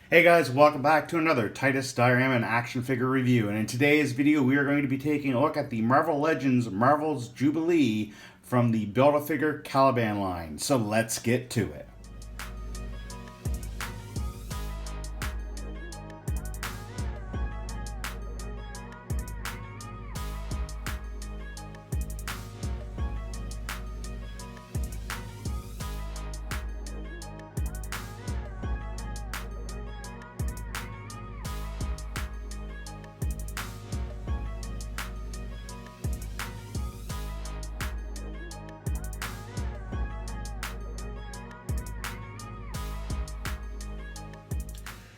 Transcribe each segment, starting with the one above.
Hey guys, welcome back to another Titus diorama and action figure review. And in today's video, we are going to be taking a look at the Marvel Legends Marvel's Jubilee from the Build-A-Figure Caliban line. So let's get to it.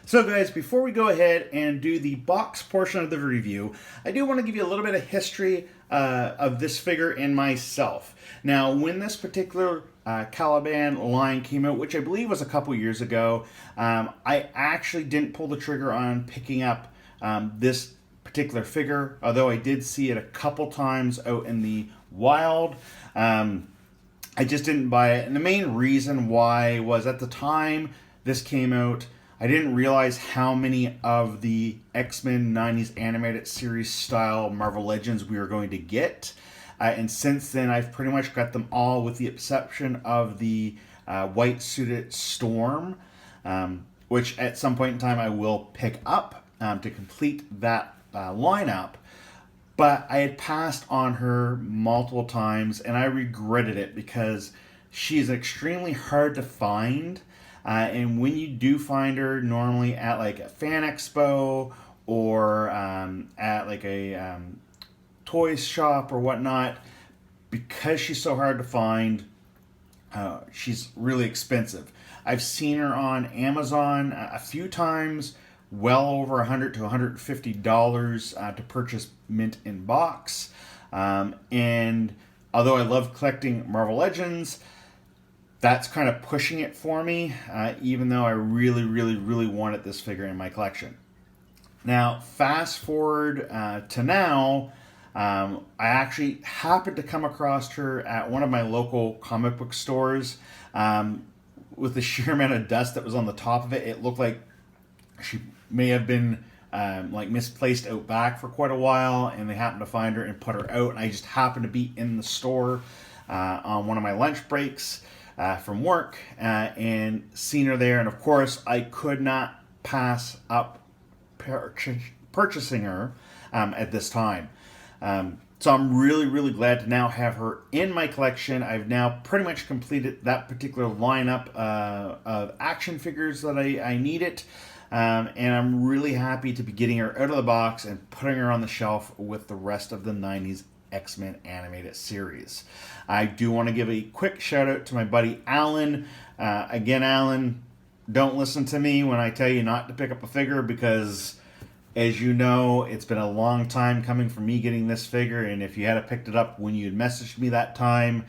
So guys, before we go ahead and do the box portion of the review, I do want to give you a little bit of history of this figure and myself. Now, when this particular Caliban line came out, which I believe was a couple years ago, I actually didn't pull the trigger on picking up this particular figure, although I did see it a couple times out in the wild. I just didn't buy it, and the main reason why was at the time this came out, I didn't realize how many of the X-Men 90s animated series style Marvel Legends we were going to get. And since then, I've pretty much got them all with the exception of the white suited Storm, which at some point in time I will pick up to complete that lineup. But I had passed on her multiple times and I regretted it because she's extremely hard to find. And when you do find her, normally at like a fan expo or at like a toys shop or whatnot, because she's so hard to find, she's really expensive. I've seen her on Amazon a few times, well over $100 to $150 to purchase mint in box. And although I love collecting Marvel Legends, that's kind of pushing it for me, even though I really wanted this figure in my collection. Now, fast forward to now, I actually happened to come across her at one of my local comic book stores. With the sheer amount of dust that was on the top of it, it looked like she may have been like misplaced out back for quite a while, and they happened to find her and put her out. And I just happened to be in the store on one of my lunch breaks from work and seen her there, and of course I could not pass up purchasing her at this time. So I'm really glad to now have her in my collection. I've now pretty much completed that particular lineup of action figures that I needed, and I'm really happy to be getting her out of the box and putting her on the shelf with the rest of the 90s X-Men animated series. I do want to give a quick shout out to my buddy Alan. Again, Alan, don't listen to me when I tell you not to pick up a figure because, as you know, it's been a long time coming for me getting this figure, and if you had picked it up when you had messaged me that time,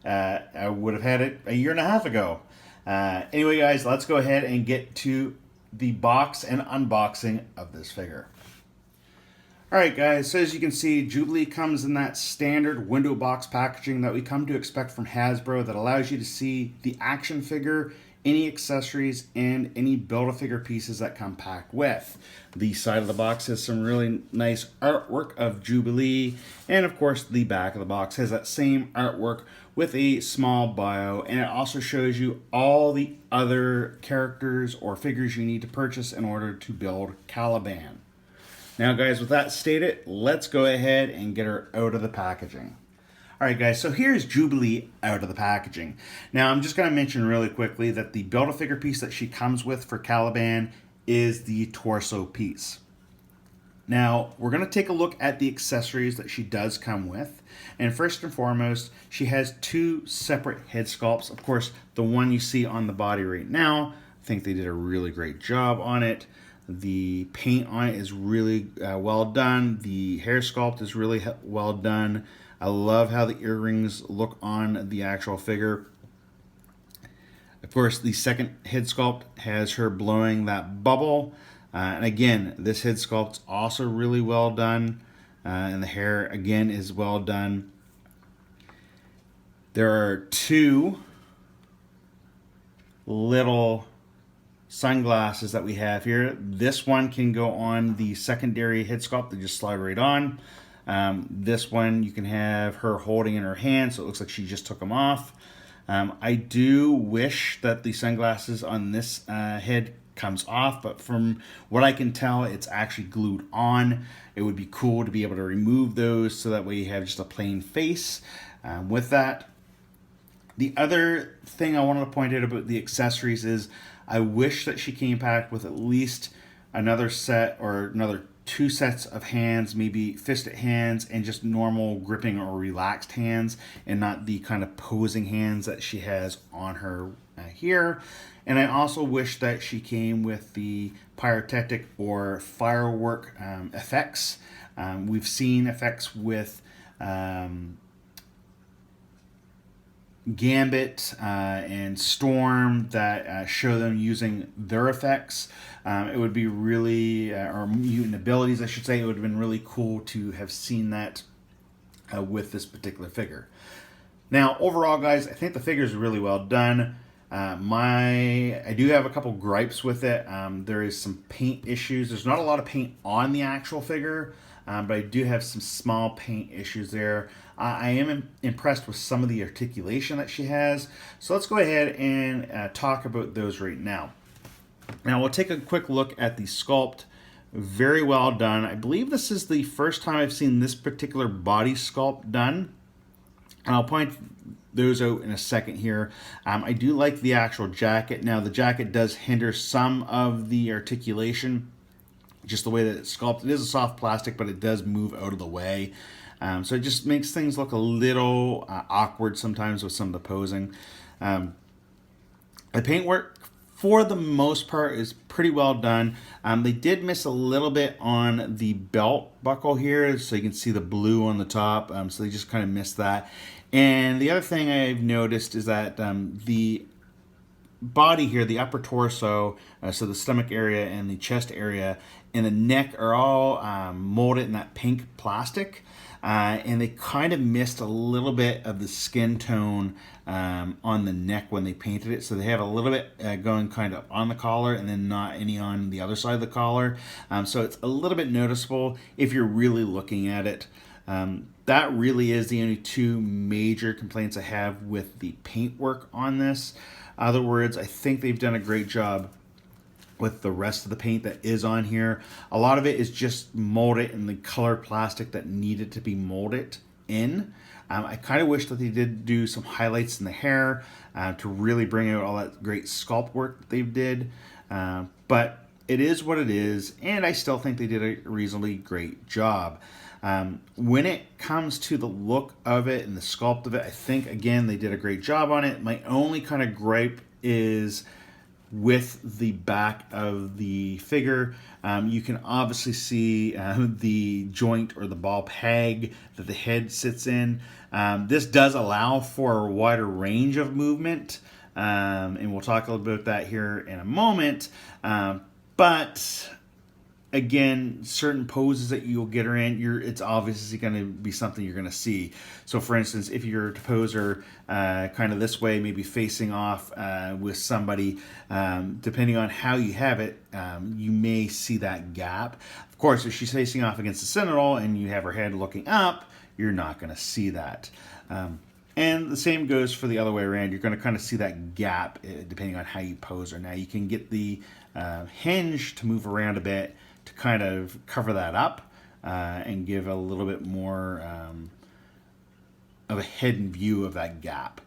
I would have had it a year and a half ago. Anyway, guys, let's go ahead and get to the box and unboxing of this figure. Alright guys, so as you can see, Jubilee comes in that standard window box packaging that we come to expect from Hasbro that allows you to see the action figure, any accessories, and any Build-A-Figure pieces that come packed with. The side of the box has some really nice artwork of Jubilee, and of course the back of the box has that same artwork with a small bio, and it also shows you all the other characters or figures you need to purchase in order to build Caliban. Now guys, with that stated, let's go ahead and get her out of the packaging. Alright guys, so here's Jubilee out of the packaging. Now I'm just going to mention really quickly that the Build-A-Figure piece that she comes with for Caliban is the torso piece. Now, we're going to take a look at the accessories that she does come with. And first and foremost, she has two separate head sculpts. Of course, the one you see on the body right now, I think they did a really great job on it. The paint on it is really well done. The hair sculpt is really well done. I love how the earrings look on the actual figure. Of course, the second head sculpt has her blowing that bubble. And again, this head sculpt's also really well done. And the hair, again, is well done. There are two little sunglasses that we have here. This one can go on the secondary head sculpt. They just slide right on. This one you can have her holding in her hand, so it looks like she just took them off. I do wish that the sunglasses on this head comes off, but from what I can tell, it's actually glued on. It would be cool to be able to remove those so that way you have just a plain face with that. The other thing I wanted to point out about the accessories is I wish that she came packed with at least another set or another 2 sets of hands, maybe fisted hands and just normal gripping or relaxed hands, and not the kind of posing hands that she has on her here. And I also wish that she came with the pyrotechnic or firework effects. We've seen effects with Gambit and Storm that show them using their effects. It would be really, or mutant abilities I should say, it would have been really cool to have seen that with this particular figure. Now overall guys, I think the figure is really well done. I do have a couple gripes with it. There is some paint issues. There's not a lot of paint on the actual figure, but I do have some small paint issues there. I am impressed with some of the articulation that she has. So let's go ahead and talk about those right now. Now we'll take a quick look at the sculpt. Very well done. I believe this is the first time I've seen this particular body sculpt done. And I'll point those out in a second here. I do like the actual jacket. Now the jacket does hinder some of the articulation, just the way that it's sculpted. It is a soft plastic, but it does move out of the way. So it just makes things look a little awkward sometimes with some of the posing. The paintwork, for the most part, is pretty well done. They did miss a little bit on the belt buckle here, so you can see the blue on the top. So they just kind of missed that. And the other thing I've noticed is that the body here, the upper torso, so the stomach area and the chest area and the neck are all molded in that pink plastic. And they kind of missed a little bit of the skin tone on the neck when they painted it. So they have a little bit going kind of on the collar and then not any on the other side of the collar. So it's a little bit noticeable if you're really looking at it. That really is the only 2 major complaints I have with the paintwork on this. Other words, I think they've done a great job with the rest of the paint that is on here. A lot of it is just molded in the color plastic that needed to be molded in. I kind of wish that they did do some highlights in the hair to really bring out all that great sculpt work that they did. But it is what it is, and I still think they did a reasonably great job. When it comes to the look of it and the sculpt of it, I think, again, they did a great job on it. My only kind of gripe is with the back of the figure. You can obviously see the joint or the ball peg that the head sits in. This does allow for a wider range of movement, and we'll talk a little bit about that here in a moment. But again, certain poses that you'll get her in, it's obviously going to be something you're going to see. So for instance, if you're to pose her kind of this way, maybe facing off with somebody, depending on how you have it, you may see that gap. Of course, if she's facing off against the sentinel and you have her head looking up, you're not going to see that. And the same goes for the other way around. You're going to kind of see that gap depending on how you pose her. Now you can get the hinge to move around a bit to kind of cover that up and give a little bit more of a hidden view of that gap.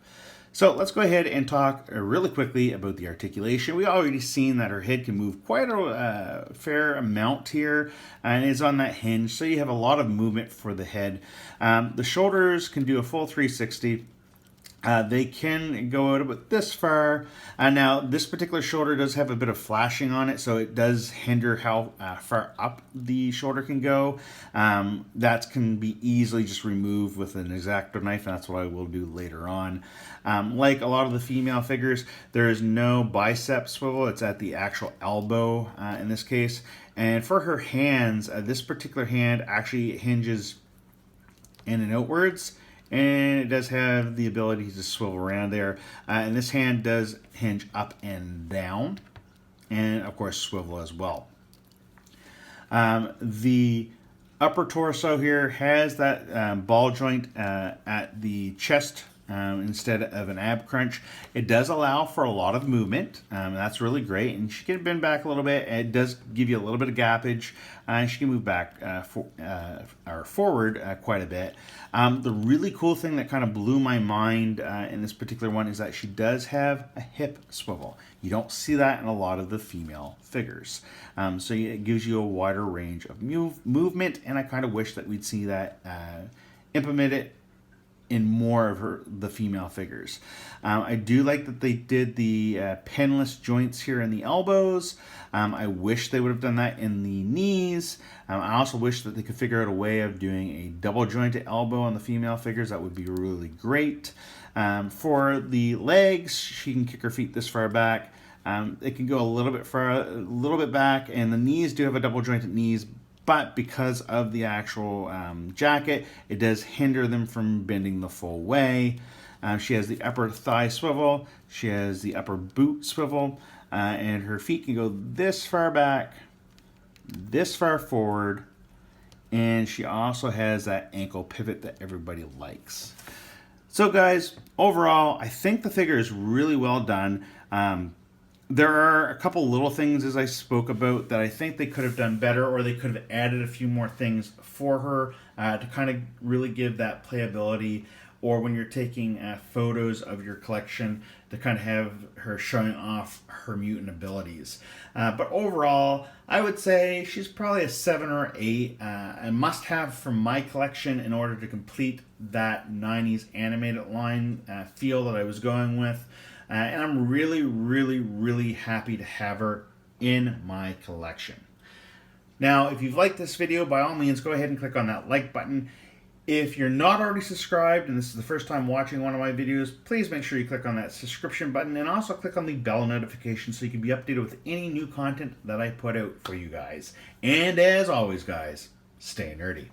So let's go ahead and talk really quickly about the articulation. We already seen that her head can move quite a fair amount here and is on that hinge, so you have a lot of movement for the head. The shoulders can do a full 360. They can go out about this far. Now, this particular shoulder does have a bit of flashing on it, so it does hinder how far up the shoulder can go. That can be easily just removed with an X-Acto knife, and that's what I will do later on. Like a lot of the female figures, there is no bicep swivel. It's at the actual elbow in this case. And for her hands, this particular hand actually hinges in and outwards, and it does have the ability to swivel around there. And this hand does hinge up and down. and of course swivel as well. The upper torso here has that ball joint at the chest instead of an ab crunch. It does allow for a lot of movement. That's really great, and she can bend back a little bit. It does give you a little bit of gappage, and she can move back or forward quite a bit. The really cool thing that kind of blew my mind in this particular one is that she does have a hip swivel. You don't see that in a lot of the female figures. So it gives you a wider range of movement, and I kind of wish that we'd see that implemented in more of the female figures. I do like that they did the pinless joints here in the elbows. I wish they would have done that in the knees. I also wish that they could figure out a way of doing a double jointed elbow on the female figures. That would be really great. For the legs, she can kick her feet this far back. It can go a little bit back, and the knees do have a double jointed knees, but because of the actual jacket, it does hinder them from bending the full way. She has the upper thigh swivel, she has the upper boot swivel, and her feet can go this far back, this far forward, and she also has that ankle pivot that everybody likes. So guys, overall, I think the figure is really well done. There are a couple little things, as I spoke about, that I think they could have done better, or they could have added a few more things for her to kind of really give that playability, or when you're taking photos of your collection to kind of have her showing off her mutant abilities. But overall, I would say she's probably a 7 or 8, a must-have from my collection in order to complete that 90s animated line feel that I was going with. And I'm really, really, really happy to have her in my collection. Now, if you've liked this video, by all means, go ahead and click on that like button. If you're not already subscribed, and this is the first time watching one of my videos, please make sure you click on that subscription button, and also click on the bell notification so you can be updated with any new content that I put out for you guys. And as always, guys, stay nerdy.